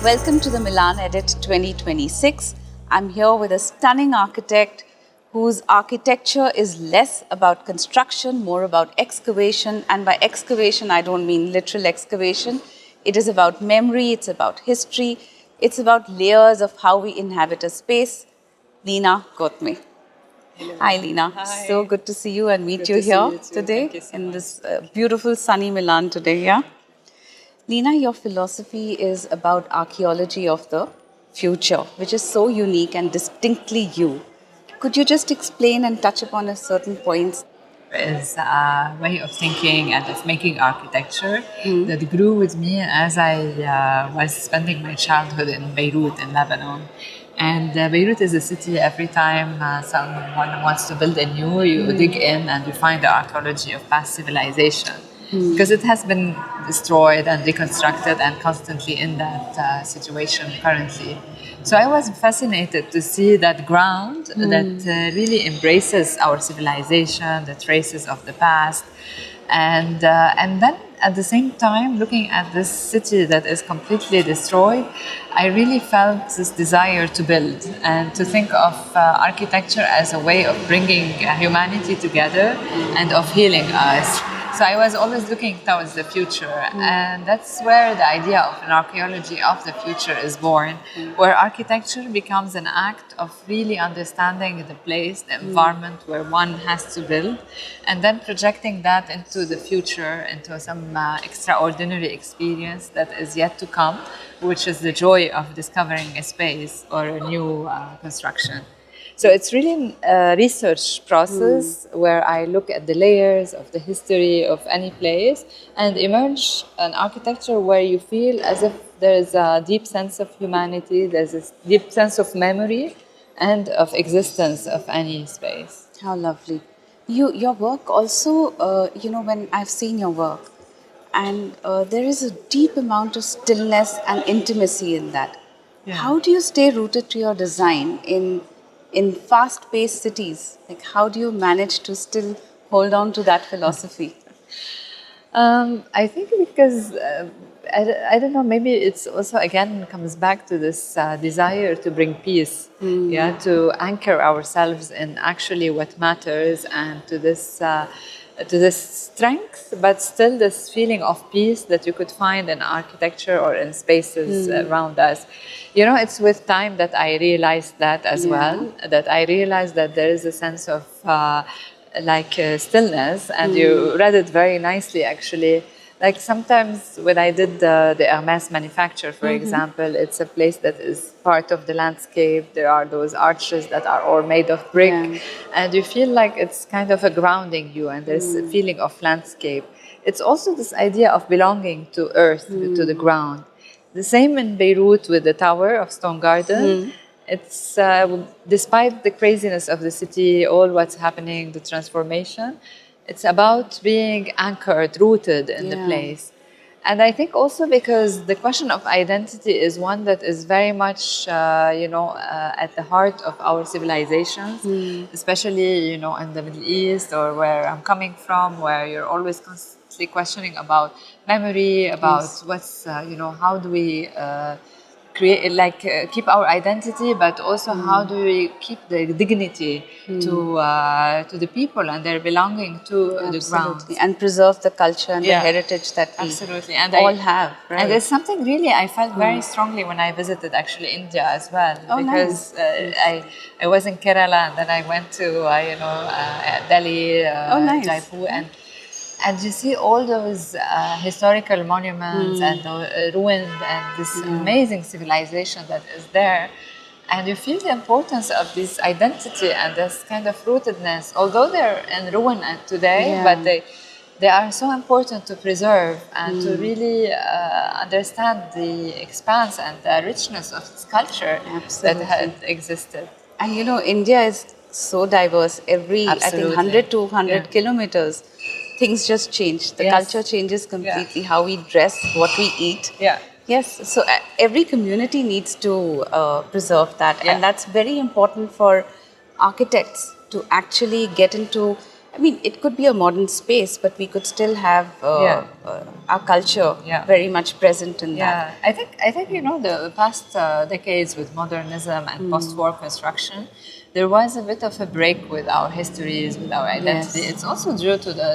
Welcome to the Milan Edit 2026. I'm here with a stunning architect whose architecture is less about construction, more about excavation. And by excavation, I don't mean literal excavation. It is about memory, it's about history, it's about layers of how we inhabit a space. Lina Ghotmeh. Hi, Lina. Hi. So good to see you and meet Good you to see here you too. today Thank you so in much. this beautiful sunny Milan today. Yeah. Lina, your philosophy is about archaeology of the future, which is so unique and distinctly you. Could you just explain and touch upon a certain points? Is a way of thinking and of making architecture that grew with me as I was spending my childhood in Beirut in Lebanon. And Beirut is a city, every time someone wants to build a new, you dig in and you find the archaeology of past civilization. Because it has been destroyed and reconstructed and constantly in that situation currently. So I was fascinated to see that ground that really embraces our civilization, the traces of the past, and then at the same time looking at this city that is completely destroyed, I really felt this desire to build and to think of architecture as a way of bringing humanity together and of healing us. So I was always looking towards the future, and that's where the idea of an archaeology of the future is born, where architecture becomes an act of really understanding the place, the environment where one has to build, and then projecting that into the future, into some extraordinary experience that is yet to come, which is the joy of discovering a space or a new construction. So it's really a research process where I look at the layers of the history of any place and emerge an architecture where you feel as if there is a deep sense of humanity, there's a deep sense of memory and of existence of any space. How lovely. Your work also, when I've seen your work, and there is a deep amount of stillness and intimacy in that. Yeah. How do you stay rooted to your design in fast-paced cities? Like, how do you manage to still hold on to that philosophy? I think because I don't know, maybe it's also again comes back to this desire to bring peace, yeah, to anchor ourselves in actually what matters and to this strength, but still this feeling of peace that you could find in architecture or in spaces around us. You know, it's with time that I realized that as well, that I realized that there is a sense of stillness, and you read it very nicely actually. Like sometimes when I did the Hermes manufacture, for example, it's a place that is part of the landscape. There are those arches that are all made of brick, and you feel like it's kind of a grounding you, and there's a feeling of landscape. It's also this idea of belonging to earth, to the ground. The same in Beirut with the Tower of Stone Garden. It's despite the craziness of the city, all what's happening, the transformation, it's about being anchored, rooted in the place. And I think also because the question of identity is one that is very much, at the heart of our civilizations, especially, in the Middle East or where I'm coming from, where you're always constantly questioning about memory, about what's, how do we keep our identity, but also how do we keep the dignity to the people and their belonging to the ground, and preserve the culture and the heritage that we and all have. Right? And it's something really I felt very strongly when I visited actually India as well, because I was in Kerala and then I went to Delhi, Jaipur, and you see all those historical monuments and the ruined and this amazing civilization that is there. And you feel the importance of this identity and this kind of rootedness, although they're in ruin today, but they are so important to preserve and to really understand the expanse and the richness of this culture that had existed. And India is so diverse. I think 100 to 100 kilometers, things just change. The culture changes completely. How we dress, what we eat. Yes, so every community needs to preserve that, and that's very important for architects to actually get into. I mean, it could be a modern space, but we could still have our culture very much present in that. I think the past decades with modernism and post-war construction, there was a bit of a break with our histories, with our identity. Yes. It's also due to the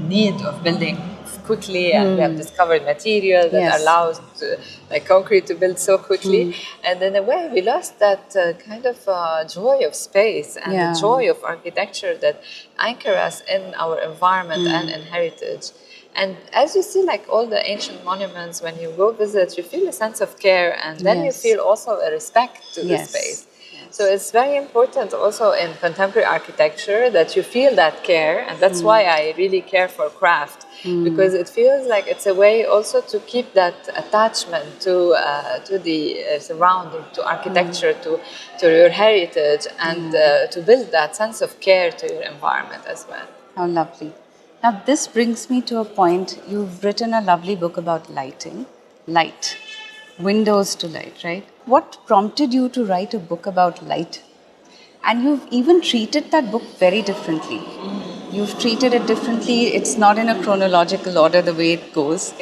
need of building quickly, and we have discovered material that Yes. allows concrete to build so quickly, and in a way we lost that kind of joy of space and the joy of architecture that anchor us in our environment and in heritage. And as you see, like all the ancient monuments, when you go visit, you feel a sense of care, and then you feel also a respect to the space. So it's very important also in contemporary architecture that you feel that care, and that's why I really care for craft, because it feels like it's a way also to keep that attachment to the surrounding, to architecture, to your heritage, and to build that sense of care to your environment as well. How lovely. Now, this brings me to a point. You've written a lovely book about lighting, light, windows to light, right? What prompted you to write a book about light? And you've even treated that book very differently. You've treated it differently. It's not in a chronological order the way it goes.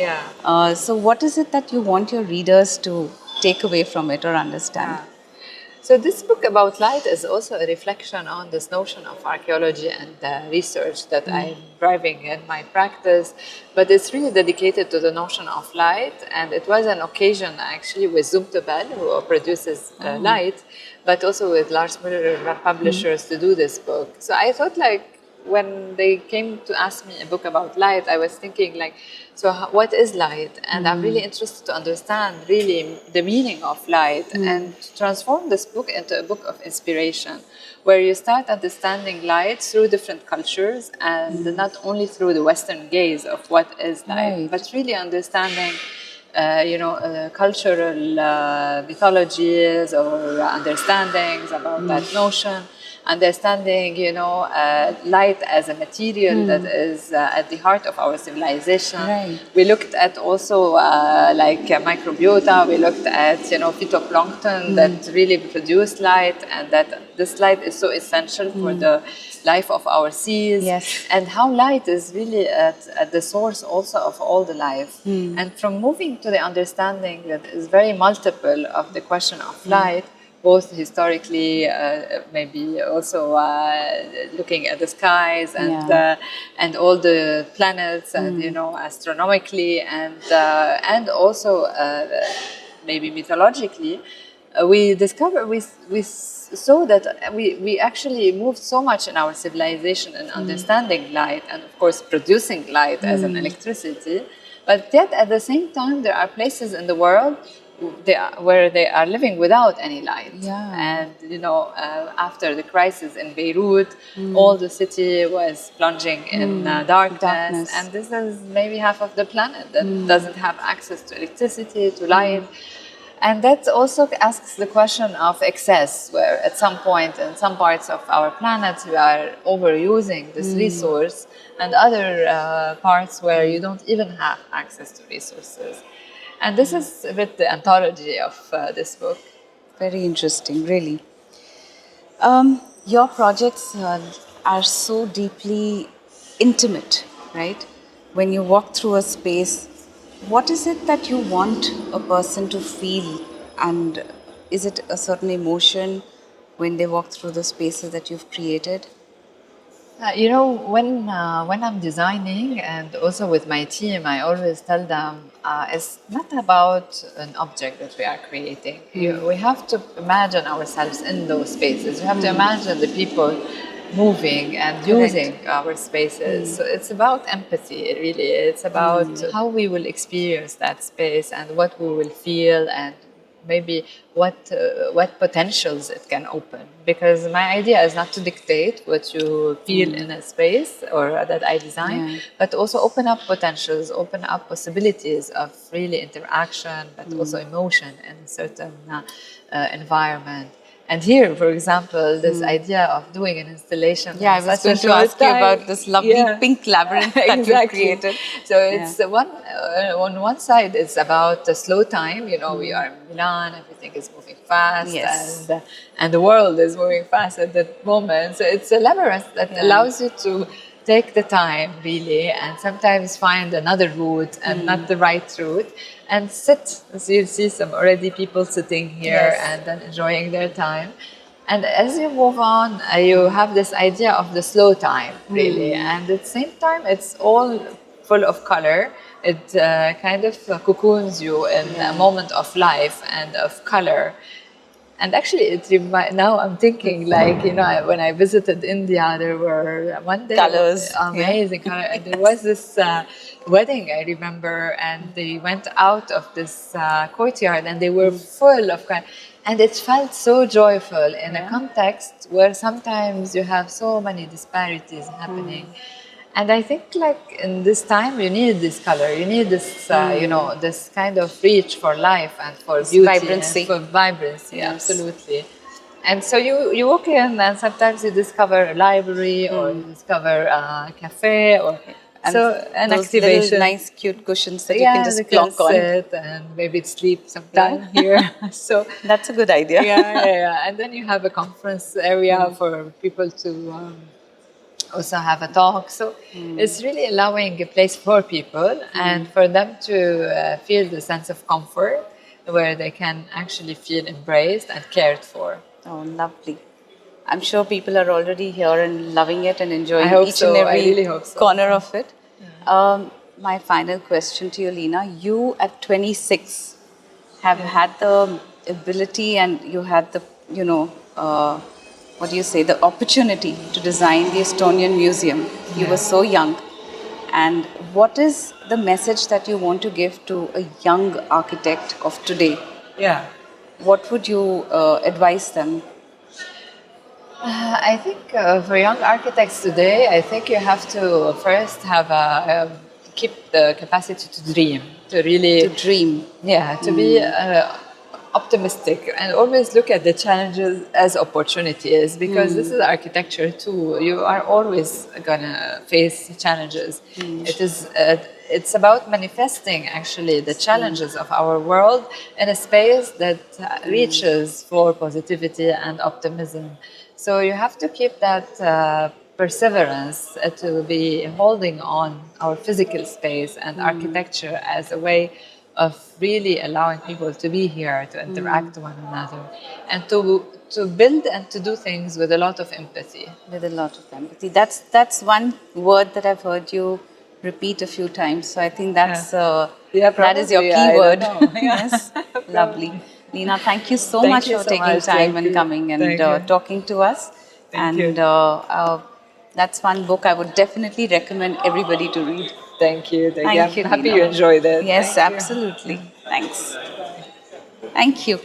So what is it that you want your readers to take away from it or understand? So this book about light is also a reflection on this notion of archaeology and research that I'm driving in my practice, but it's really dedicated to the notion of light. And it was an occasion actually with Zumtobel, who produces light, but also with Lars Müller publishers to do this book. So I thought when they came to ask me a book about light, I was thinking what is light? And I'm really interested to understand really the meaning of light and to transform this book into a book of inspiration, where you start understanding light through different cultures and not only through the Western gaze of what is light, but really understanding cultural mythologies or understandings about that notion. Understanding, light as a material that is at the heart of our civilization. We looked at also microbiota. We looked at phytoplankton that really produce light, and that this light is so essential for the life of our seas. And how light is really at the source also of all the life. And from moving to the understanding that is very multiple of the question of light, both historically, maybe also looking at the skies and all the planets, and astronomically, and also maybe mythologically, we saw that we actually moved so much in our civilization in understanding light and of course producing light as an electricity, but yet at the same time there are places in the world where they are living without any light. And after the crisis in Beirut, all the city was plunging in darkness, and this is maybe half of the planet that doesn't have access to electricity, to light. And that also asks the question of excess, where at some point in some parts of our planet we are overusing this resource, and other parts where you don't even have access to resources. And this is a bit the anthology of this book. Very interesting, really. Your projects are so deeply intimate, right? When you walk through a space, what is it that you want a person to feel? And is it a certain emotion when they walk through the spaces that you've created? When I'm designing, and also with my team, I always tell them it's not about an object that we are creating. We have to imagine ourselves in those spaces. We have to imagine the people moving and using our spaces. So it's about empathy, really. It's about how we will experience that space and what we will feel, and maybe what potentials it can open. Because my idea is not to dictate what you feel in a space or that I design, but also open up potentials, open up possibilities of really interaction, but also emotion in a certain environment. And here, for example, this idea of doing an installation Yeah, I in was such a going to short ask you time, about this lovely yeah. pink labyrinth that you've Exactly. created. So it's on one side, it's about the slow time. You know, we are in Milan, everything is moving fast, Yes. and the world is moving fast at that moment. So it's a labyrinth that allows you to take the time really, and sometimes find another route and not the right route, and sit. So you see some already people sitting here Yes. and then enjoying their time. And as you move on, you have this idea of the slow time, really. And at the same time, it's all full of color. It kind of cocoons you in a moment of life and of color. And actually, now I'm thinking, like, you know, when I visited India, there were one day Colours, amazing color, and there was this wedding I remember, and they went out of this courtyard, and they were full of color, and it felt so joyful in a context where sometimes you have so many disparities happening. And I think, like, in this time, you need this color, you need this, you know, this kind of reach for life and for beauty vibrancy. and for vibrancy, Yes. absolutely. And so you walk in, and sometimes you discover a library or you discover a cafe or And so an those activation. little nice, cute cushions that you can just they plonk on. sit and maybe sleep sometime here. So That's a good idea. yeah. And then you have a conference area for people to also have a talk. So it's really allowing a place for people and for them to feel the sense of comfort where they can actually feel embraced and cared for. Oh, lovely. I'm sure people are already here and loving it and enjoying I hope each so. and every I really hope so. corner of it. My final question to you, Lina. You at 26 have had the ability and you had the, you know, what do you say, the opportunity to design the Estonian Museum. You were so young. And what is the message that you want to give to a young architect of today? Yeah. What would you advise them? I think for young architects today, I think you have to first have keep the capacity to dream, to really To dream. Yeah, to be optimistic and always look at the challenges as opportunities, because this is architecture too. You are always gonna face challenges. It's about manifesting actually the challenges of our world in a space that reaches for positivity and optimism. So you have to keep that perseverance to be holding on our physical space and architecture as a way of really allowing people to be here, to interact with one another, and to build and to do things with a lot of empathy. With a lot of empathy. That's one word that I've heard you repeat a few times. So I think that's that is your probably. key I don't word. know. Yes, lovely. Lina, thank you so Thank much you for so taking much. time Thank and you. coming and Thank you. talking to us. Thank you. That's one book I would definitely recommend everybody to read. Thank you. Thank you, I'm happy Lina. you enjoyed it. Yes, Thank you. absolutely. Thanks. Thank you.